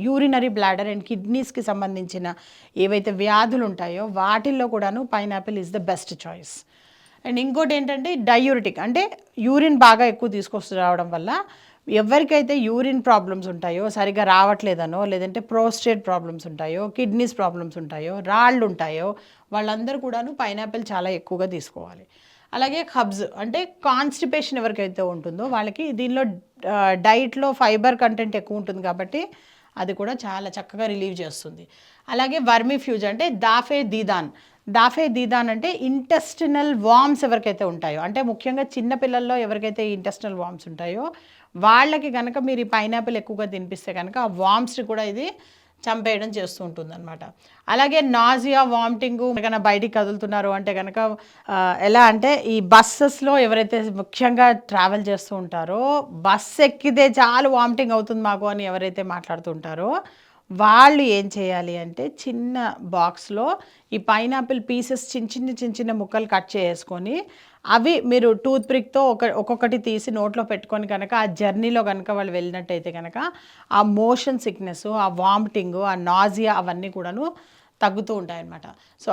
Urinary bladder and కిడ్నీస్కి సంబంధించిన ఏవైతే వ్యాధులు ఉంటాయో వాటిల్లో కూడాను pineapple is the best choice. And ఇంకోటి ఏంటంటే డయూరిటిక్, అంటే యూరిన్ బాగా ఎక్కువ తీసుకొస్తూ రావడం వల్ల ఎవరికైతే యూరిన్ ప్రాబ్లమ్స్ ఉంటాయో, సరిగా రావట్లేదనో, లేదంటే ప్రోస్టేట్ ప్రాబ్లమ్స్ ఉంటాయో, కిడ్నీస్ ప్రాబ్లమ్స్ ఉంటాయో, రాళ్ళు ఉంటాయో, వాళ్ళందరూ కూడాను పైనాపిల్ చాలా ఎక్కువగా తీసుకోవాలి. అలాగే హబ్స్, అంటే కాన్స్టిపేషన్ ఎవరికైతే ఉంటుందో వాళ్ళకి దీనిలో డైట్లో ఫైబర్ కంటెంట్ ఎక్కువ ఉంటుంది కాబట్టి అది కూడా చాలా చక్కగా రిలీవ్ చేస్తుంది. అలాగే వర్మిఫ్యూజ్, అంటే దాఫే దీదాన్ అంటే ఇంటెస్టినల్ వామ్స్ ఎవరికైతే ఉంటాయో, అంటే ముఖ్యంగా చిన్నపిల్లల్లో ఎవరికైతే ఇంటెస్టినల్ వామ్స్ ఉంటాయో వాళ్ళకి కనుక మీరు ఈ పైనాపిల్ ఎక్కువగా తినిపిస్తే కనుక ఆ వామ్స్ని కూడా ఇది చంపేయడం చేస్తూ ఉంటుంది అనమాట. అలాగే నాజియా, వామిటింగ్, కనుక బయటికి కదులుతున్నారు అంటే కనుక ఎలా అంటే ఈ బస్సెస్లో ఎవరైతే ముఖ్యంగా ట్రావెల్ చేస్తూ ఉంటారో, బస్సు ఎక్కితే చాలు వామిటింగ్ అవుతుంది మాకు అని ఎవరైతే మాట్లాడుతుంటారో వాళ్ళు ఏం చేయాలి అంటే చిన్న బాక్స్లో ఈ పైనాపిల్ పీసెస్ చిన్న చిన్న ముక్కలు కట్ చేసుకొని అవి మీరు టూత్ పిక్తో ఒక్కొక్కటి తీసి నోట్లో పెట్టుకొని కనుక ఆ జర్నీలో కనుక వాళ్ళు వెళ్ళినట్టయితే కనుక ఆ మోషన్ సిక్నెస్, ఆ వామిటింగ్, ఆ నాజియా అవన్నీ కూడాను తగ్గుతూ ఉంటాయన్నమాట. సో